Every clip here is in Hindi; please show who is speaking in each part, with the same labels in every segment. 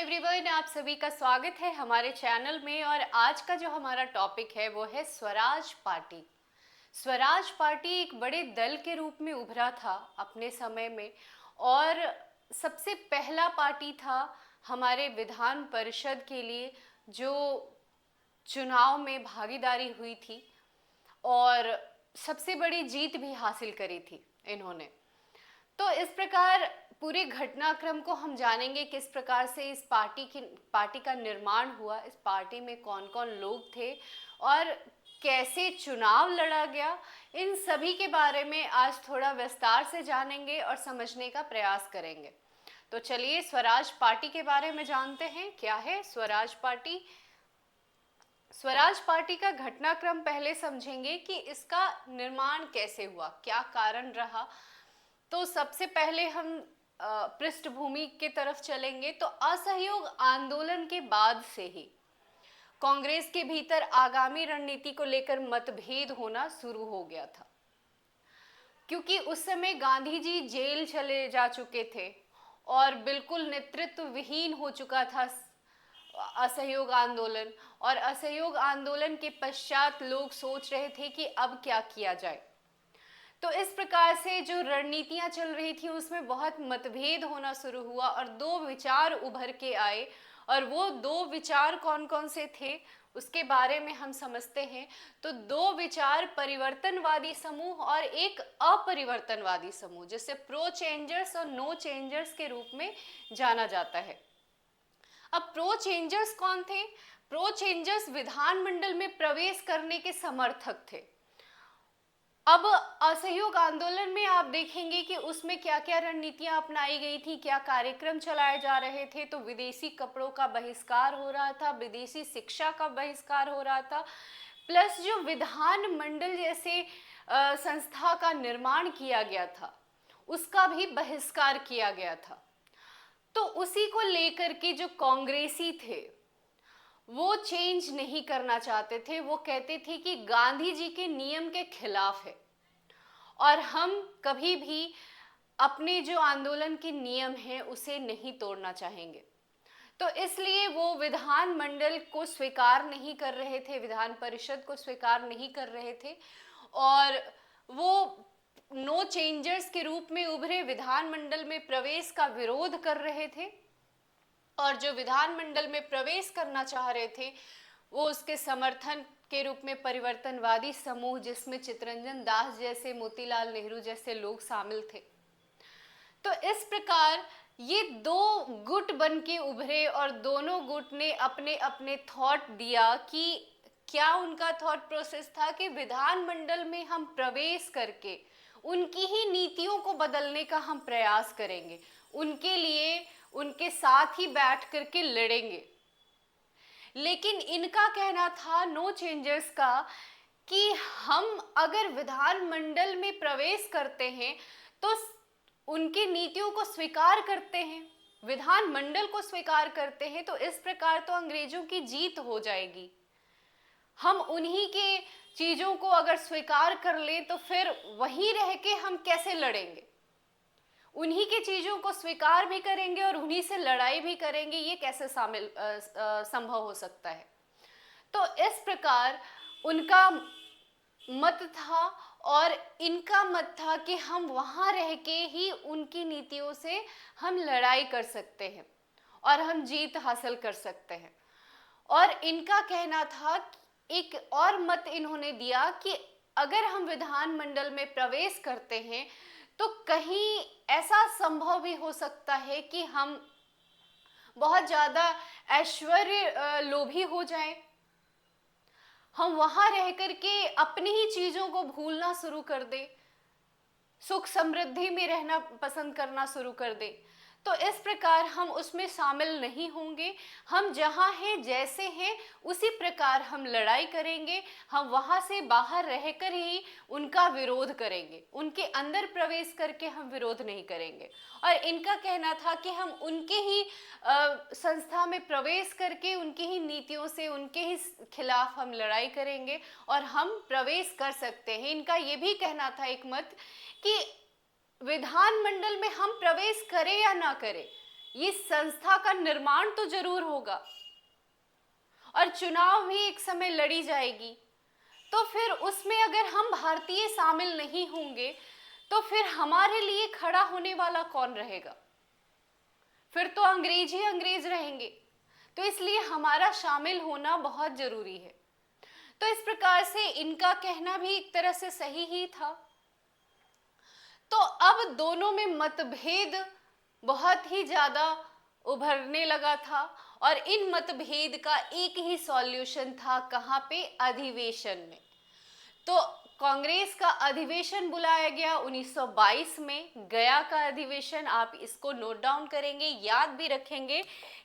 Speaker 1: एवरीवन, आप सभी का स्वागत है हमारे चैनल में। और आज का जो हमारा टॉपिक है वो है स्वराज पार्टी। स्वराज पार्टी एक बड़े दल के रूप में उभरा था अपने समय में, और सबसे पहला पार्टी था हमारे विधान परिषद के लिए जो चुनाव में भागीदारी हुई थी और सबसे बड़ी जीत भी हासिल करी थी इन्होंने। तो इस प्रकार पूरे घटनाक्रम को हम जानेंगे, किस प्रकार से इस पार्टी का निर्माण हुआ, इस पार्टी में कौन कौन लोग थे और कैसे चुनाव लड़ा गया। इन सभी के बारे में आज थोड़ा विस्तार से जानेंगे और समझने का प्रयास करेंगे। तो चलिए स्वराज पार्टी के बारे में जानते हैं। क्या है स्वराज पार्टी? स्वराज पार्टी का घटनाक्रम पहले समझेंगे कि इसका निर्माण कैसे हुआ, क्या कारण रहा। तो सबसे पहले हम पृष्ठभूमि की तरफ चलेंगे। तो असहयोग आंदोलन के बाद से ही कांग्रेस के भीतर आगामी रणनीति को लेकर मतभेद होना शुरू हो गया था, क्योंकि उस समय गांधी जी जेल चले जा चुके थे और बिल्कुल नेतृत्व विहीन हो चुका था असहयोग आंदोलन। और असहयोग आंदोलन के पश्चात लोग सोच रहे थे कि अब क्या किया जाए। तो इस प्रकार से जो रणनीतियां चल रही थी उसमें बहुत मतभेद होना शुरू हुआ और दो विचार उभर के आए। और वो दो विचार कौन कौन से थे उसके बारे में हम समझते हैं। तो दो विचार, परिवर्तनवादी समूह और एक अपरिवर्तनवादी समूह, जिसे प्रो चेंजर्स और नो चेंजर्स के रूप में जाना जाता है। अब प्रो चेंजर्स कौन थे? प्रो चेंजर्स विधानमंडल में प्रवेश करने के समर्थक थे। अब असहयोग आंदोलन में आप देखेंगे कि उसमें क्या क्या रणनीतियां अपनाई गई थी, क्या कार्यक्रम चलाए जा रहे थे। तो विदेशी कपड़ों का बहिष्कार हो रहा था, विदेशी शिक्षा का बहिष्कार हो रहा था, प्लस जो विधान मंडल जैसे संस्था का निर्माण किया गया था उसका भी बहिष्कार किया गया था। तो उसी को लेकर के जो कांग्रेसी थे वो चेंज नहीं करना चाहते थे। वो कहते थे कि गांधी जी के नियम के खिलाफ है और हम कभी भी अपने जो आंदोलन के नियम हैं उसे नहीं तोड़ना चाहेंगे। तो इसलिए वो विधान मंडल को स्वीकार नहीं कर रहे थे, विधान परिषद को स्वीकार नहीं कर रहे थे और वो नो चेंजर्स के रूप में उभरे विधान मंडल में प्रवेश का विरोध कर रहे थे। और जो विधानमंडल में प्रवेश करना चाह रहे थे वो उसके समर्थन के रूप में परिवर्तनवादी समूह, जिसमें चित्तरंजन दास जैसे, मोतीलाल नेहरू जैसे लोग शामिल थे। तो इस प्रकार ये दो गुट बन के उभरे और दोनों गुट ने अपने अपने थॉट दिया कि क्या उनका थॉट प्रोसेस था कि विधानमंडल में हम प्रवेश करके उनकी ही नीतियों को बदलने का हम प्रयास करेंगे, उनके लिए उनके साथ ही बैठ करके लड़ेंगे। लेकिन इनका कहना था, नो चेंजर्स का, कि हम अगर विधानमंडल में प्रवेश करते हैं तो उनकी नीतियों को स्वीकार करते हैं, विधानमंडल को स्वीकार करते हैं, तो इस प्रकार तो अंग्रेजों की जीत हो जाएगी। हम उन्हीं के चीजों को अगर स्वीकार कर लें तो फिर वहीं रह के हम कैसे लड़ेंगे? उन्हीं के चीजों को स्वीकार भी करेंगे और उन्हीं से लड़ाई भी करेंगे, ये कैसे संभव हो सकता है? तो इस प्रकार उनका मत था और इनका मत था कि हम वहां रह के ही उनकी नीतियों से हम लड़ाई कर सकते हैं और हम जीत हासिल कर सकते हैं। और इनका कहना था, एक और मत इन्होंने दिया कि अगर हम विधानमंडल में प्रवेश करते हैं तो कहीं ऐसा संभव भी हो सकता है कि हम बहुत ज्यादा ऐश्वर्य लोभी हो जाएं, हम वहां रह करके अपनी ही चीजों को भूलना शुरू कर दें, सुख समृद्धि में रहना पसंद करना शुरू कर दें। तो इस प्रकार हम उसमें शामिल नहीं होंगे। हम जहाँ हैं, जैसे हैं, उसी प्रकार हम लड़ाई करेंगे। हम वहाँ से बाहर रहकर ही उनका विरोध करेंगे, उनके अंदर प्रवेश करके हम विरोध नहीं करेंगे। और इनका कहना था कि हम उनके ही संस्था में प्रवेश करके उनकी ही नीतियों से, उनके ही खिलाफ हम लड़ाई करेंगे और हम प्रवेश कर सकते हैं। इनका ये भी कहना था, एक मत, कि विधानमंडल में हम प्रवेश करें या ना करें, ये संस्था का निर्माण तो जरूर होगा और चुनाव भी एक समय लड़ी जाएगी। तो फिर उसमें अगर हम भारतीय शामिल नहीं होंगे तो फिर हमारे लिए खड़ा होने वाला कौन रहेगा? फिर तो अंग्रेज ही अंग्रेज रहेंगे। तो इसलिए हमारा शामिल होना बहुत जरूरी है। तो इस प्रकार से इनका कहना भी एक तरह से सही ही था। तो अब दोनों में मतभेद बहुत ही ज्यादा उभरने लगा था और इन मतभेद का एक ही सॉल्यूशन था, कहाँ पे? अधिवेशन में। तो कांग्रेस का अधिवेशन बुलाया गया 1922 में, गया का अधिवेशन। आप इसको नोट डाउन करेंगे, याद भी रखेंगे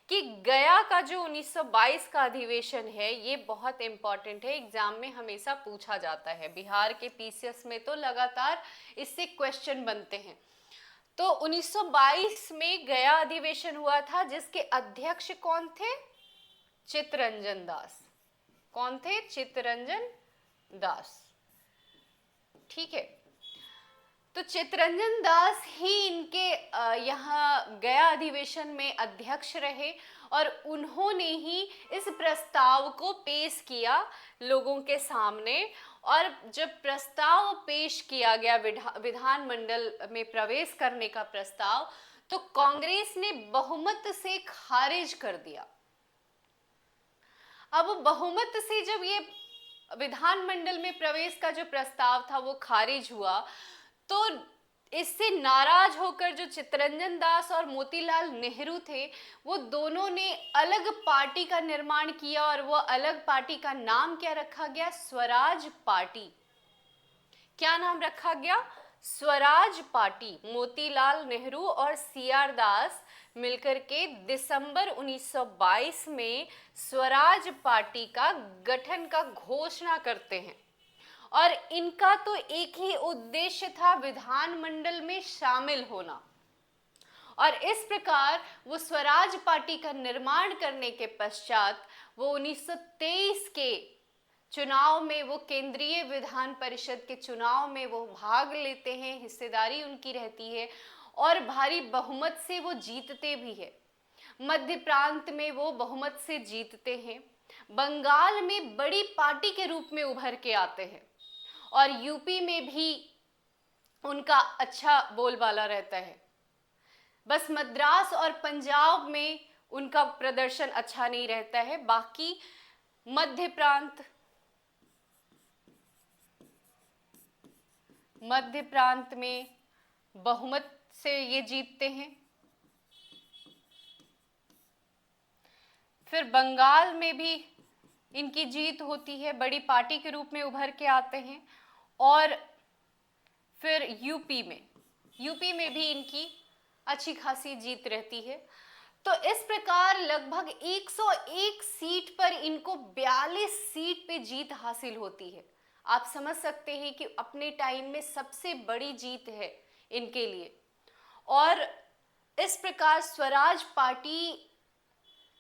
Speaker 1: कि गया का जो 1922 का अधिवेशन है ये बहुत इंपॉर्टेंट है, एग्जाम में हमेशा पूछा जाता है। बिहार के पीसीएस में तो लगातार इससे क्वेश्चन बनते हैं। तो 1922 में गया अधिवेशन हुआ था, जिसके अध्यक्ष कौन थे? चित्तरंजन दास। कौन थे? चित्तरंजन दास। ठीक है। तो चित्तरंजन दास ही इनके यहाँ गया अधिवेशन में अध्यक्ष रहे और उन्होंने ही इस प्रस्ताव को पेश किया लोगों के सामने। और जब प्रस्ताव पेश किया गया विधानमंडल में प्रवेश करने का प्रस्ताव, तो कांग्रेस ने बहुमत से खारिज कर दिया। अब बहुमत से जब ये विधानमंडल में प्रवेश का जो प्रस्ताव था वो खारिज हुआ, तो इससे नाराज होकर जो चित्तरंजन दास और मोतीलाल नेहरू थे, वो दोनों ने अलग पार्टी का निर्माण किया और वो अलग पार्टी का नाम क्या रखा गया? स्वराज पार्टी। क्या नाम रखा गया? स्वराज पार्टी। मोतीलाल नेहरू और सीआर दास मिलकर के दिसंबर 1922 में स्वराज पार्टी का गठन का घोषणा करते हैं। और इनका तो एक ही उद्देश्य था, विधानमंडल में शामिल होना। और इस प्रकार वो स्वराज पार्टी का निर्माण करने के पश्चात वो 1923 के चुनाव में, वो केंद्रीय विधान परिषद के चुनाव में वो भाग लेते हैं, हिस्सेदारी उनकी रहती है और भारी बहुमत से वो जीतते भी है। मध्य प्रांत में वो बहुमत से जीतते हैं, बंगाल में बड़ी पार्टी के रूप में उभर के आते हैं और यूपी में भी उनका अच्छा बोलबाला रहता है। बस मद्रास और पंजाब में उनका प्रदर्शन अच्छा नहीं रहता है। बाकी मध्य प्रांत में बहुमत से ये जीतते हैं। फिर बंगाल में भी इनकी जीत होती है, बड़ी पार्टी के रूप में उभर के आते हैं। और फिर यूपी में भी इनकी अच्छी खासी जीत रहती है। तो इस प्रकार लगभग 101 सीट पर इनको 42 सीट पे जीत हासिल होती है। आप समझ सकते हैं कि अपने टाइम में सबसे बड़ी जीत है इनके लिए। और इस प्रकार स्वराज पार्टी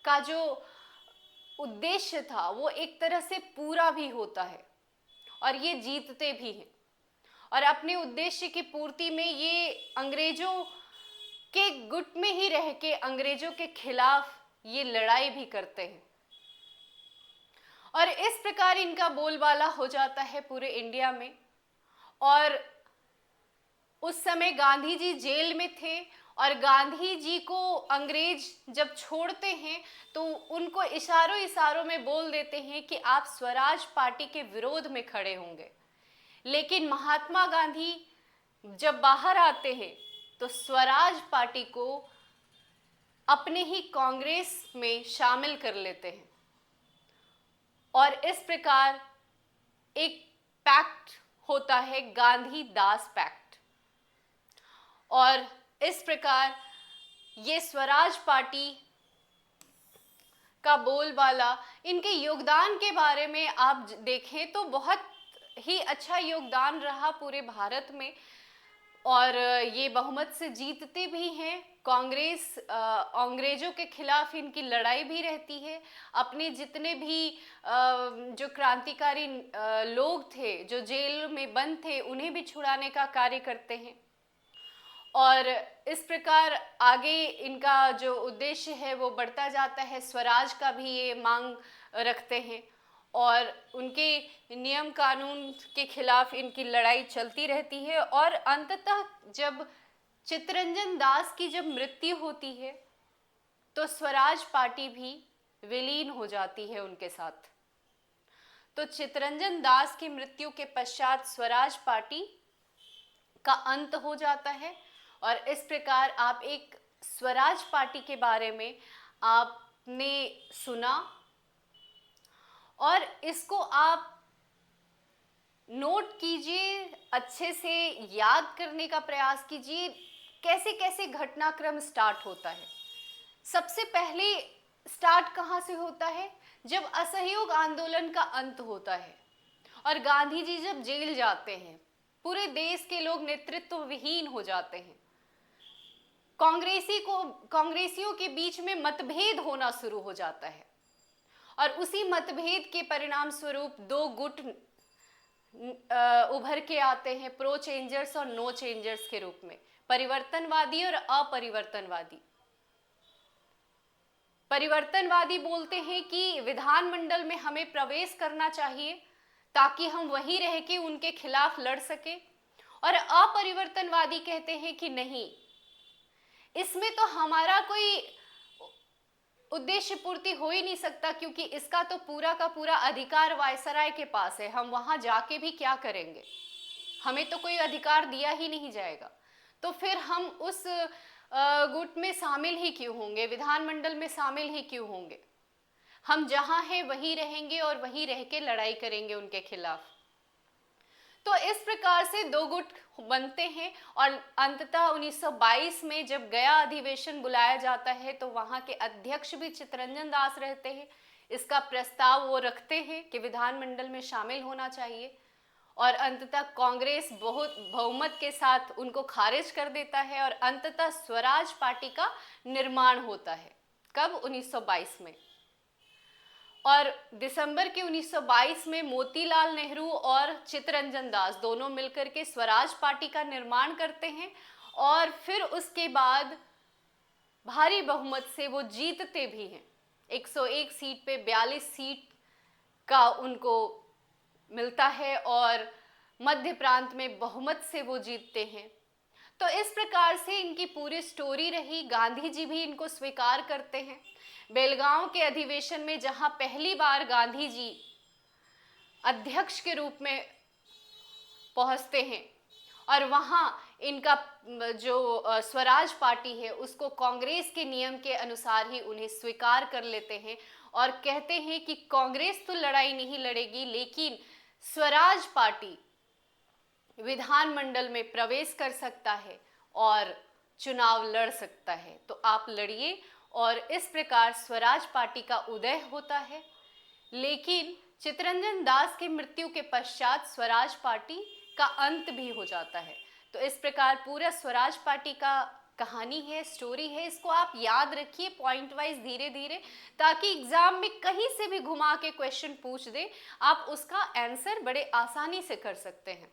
Speaker 1: का जो उद्देश्य था वो एक तरह से पूरा भी होता है और ये जीतते भी हैं। और अपने उद्देश्य की पूर्ति में ये अंग्रेजों के गुट में ही रह के अंग्रेजों के खिलाफ ये लड़ाई भी करते हैं। और इस प्रकार इनका बोलबाला हो जाता है पूरे इंडिया में। और उस समय गांधी जी जेल में थे और गांधी जी को अंग्रेज जब छोड़ते हैं तो उनको इशारों में बोल देते हैं कि आप स्वराज पार्टी के विरोध में खड़े होंगे। लेकिन महात्मा गांधी जब बाहर आते हैं तो स्वराज पार्टी को अपने ही कांग्रेस में शामिल कर लेते हैं और इस प्रकार एक पैक्ट होता है, गांधी दास पैक्ट। और इस प्रकार ये स्वराज पार्टी का बोलबाला, इनके योगदान के बारे में आप देखें तो बहुत ही अच्छा योगदान रहा पूरे भारत में। और ये बहुमत से जीतते भी हैं। कांग्रेस अंग्रेजों के खिलाफ इनकी लड़ाई भी रहती है। अपने जितने भी जो क्रांतिकारी लोग थे जो जेल में बंद थे उन्हें भी छुड़ाने का कार्य करते हैं। और इस प्रकार आगे इनका जो उद्देश्य है वो बढ़ता जाता है। स्वराज का भी ये मांग रखते हैं और उनके नियम कानून के खिलाफ इनकी लड़ाई चलती रहती है। और अंततः जब चित्तरंजन दास की जब मृत्यु होती है तो स्वराज पार्टी भी विलीन हो जाती है उनके साथ। तो चित्तरंजन दास की मृत्यु के पश्चात स्वराज पार्टी का अंत हो जाता है। और इस प्रकार आप एक स्वराज पार्टी के बारे में आपने सुना और इसको आप नोट कीजिए, अच्छे से याद करने का प्रयास कीजिए कैसे कैसे घटनाक्रम स्टार्ट होता है। सबसे पहले स्टार्ट कहाँ से होता है? जब असहयोग आंदोलन का अंत होता है और गांधी जी जब जेल जाते हैं, पूरे देश के लोग नेतृत्व विहीन हो जाते हैं, कांग्रेसियों के बीच में मतभेद होना शुरू हो जाता है और उसी मतभेद के परिणाम स्वरूप दो गुट उभर के आते हैं, प्रो चेंजर्स और नो चेंजर्स के रूप में, परिवर्तनवादी और अपरिवर्तनवादी। परिवर्तनवादी बोलते हैं कि विधानमंडल में हमें प्रवेश करना चाहिए ताकि हम वहीं रह के उनके खिलाफ लड़ सके, और अपरिवर्तनवादी कहते हैं कि नहीं, इसमें तो हमारा कोई उद्देश्य पूर्ति हो ही नहीं सकता क्योंकि इसका तो पूरा का पूरा अधिकार वायसराय के पास है, हम वहां जाके भी क्या करेंगे, हमें तो कोई अधिकार दिया ही नहीं जाएगा, तो फिर हम उस गुट में शामिल ही क्यों होंगे, विधानमंडल में शामिल ही क्यों होंगे, हम जहां हैं वहीं रहेंगे और वहीं रह के लड़ाई करेंगे उनके खिलाफ। तो इस प्रकार से दो गुट बनते हैं और अंततः 1922 में जब गया अधिवेशन बुलाया जाता है तो वहां के अध्यक्ष भी चित्तरंजन दास रहते हैं। इसका प्रस्ताव वो रखते हैं कि विधानमंडल में शामिल होना चाहिए और अंततः कांग्रेस बहुत बहुमत के साथ उनको खारिज कर देता है और अंततः स्वराज पार्टी का निर्माण होता है। कब? 1922 में। और दिसंबर के 1922 में मोतीलाल नेहरू और चित्तरंजन दास दोनों मिलकर के स्वराज पार्टी का निर्माण करते हैं और फिर उसके बाद भारी बहुमत से वो जीतते भी हैं। 101 सीट पे 42 सीट का उनको मिलता है और मध्य प्रांत में बहुमत से वो जीतते हैं। तो इस प्रकार से इनकी पूरी स्टोरी रही। गांधी जी भी इनको स्वीकार करते हैं। बेलगांव के अधिवेशन में जहां पहली बार गांधी जी अध्यक्ष के रूप में पहुंचते हैं और वहां इनका जो स्वराज पार्टी है उसको कांग्रेस के नियम के अनुसार ही उन्हें स्वीकार कर लेते हैं और कहते हैं कि कांग्रेस तो लड़ाई नहीं लड़ेगी लेकिन स्वराज पार्टी विधानमंडल में प्रवेश कर सकता है और चुनाव लड़ सकता है, तो आप लड़िए। और इस प्रकार स्वराज पार्टी का उदय होता है। लेकिन चित्तरंजन दास की मृत्यु के पश्चात स्वराज पार्टी का अंत भी हो जाता है। तो इस प्रकार पूरा स्वराज पार्टी का कहानी है, स्टोरी है, इसको आप याद रखिए पॉइंट वाइज धीरे धीरे, ताकि एग्जाम में कहीं से भी घुमा के क्वेश्चन पूछ दे आप उसका आंसर बड़े आसानी से कर सकते हैं।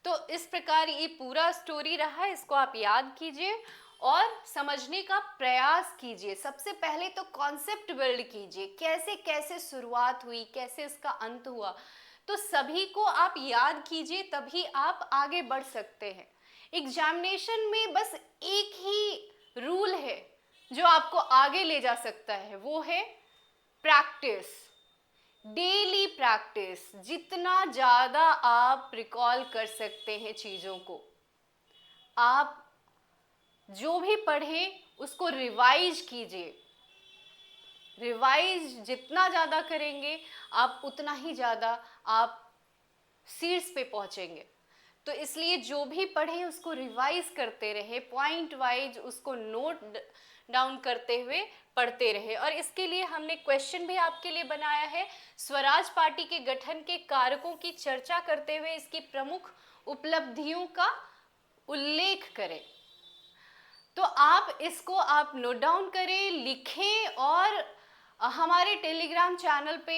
Speaker 1: तो इस प्रकार ये पूरा स्टोरी रहा, इसको आप याद कीजिए और समझने का प्रयास कीजिए। सबसे पहले तो कॉन्सेप्ट बिल्ड कीजिए, कैसे कैसे शुरुआत हुई, कैसे इसका अंत हुआ, तो सभी को आप याद कीजिए, तभी आप आगे बढ़ सकते हैं। एग्जामिनेशन में बस एक ही रूल है जो आपको आगे ले जा सकता है, वो है प्रैक्टिस, डेली प्रैक्टिस। जितना ज़्यादा आप रिकॉल कर सकते हैं चीज़ों को, आप जो भी पढ़ें उसको रिवाइज कीजिए। रिवाइज जितना ज़्यादा करेंगे आप उतना ही ज़्यादा आप शीर्ष पे पहुंचेंगे। तो इसलिए जो भी पढ़े उसको रिवाइज करते रहे, पॉइंट वाइज उसको नोट डाउन करते हुए पढ़ते रहे। और इसके लिए हमने क्वेश्चन भी आपके लिए बनाया है, स्वराज पार्टी के गठन के कारकों की चर्चा करते हुए इसकी प्रमुख उपलब्धियों का उल्लेख करें। तो आप इसको आप नोट डाउन करें, लिखें और हमारे टेलीग्राम चैनल पे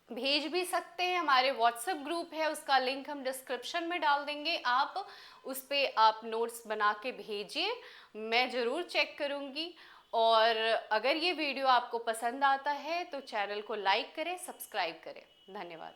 Speaker 1: भेज भी सकते हैं। हमारे व्हाट्सएप ग्रुप है, उसका लिंक हम डिस्क्रिप्शन में डाल देंगे, आप उस पे आप नोट्स बना के भेजिए, मैं ज़रूर चेक करूँगी। और अगर ये वीडियो आपको पसंद आता है तो चैनल को लाइक करें, सब्सक्राइब करें। धन्यवाद।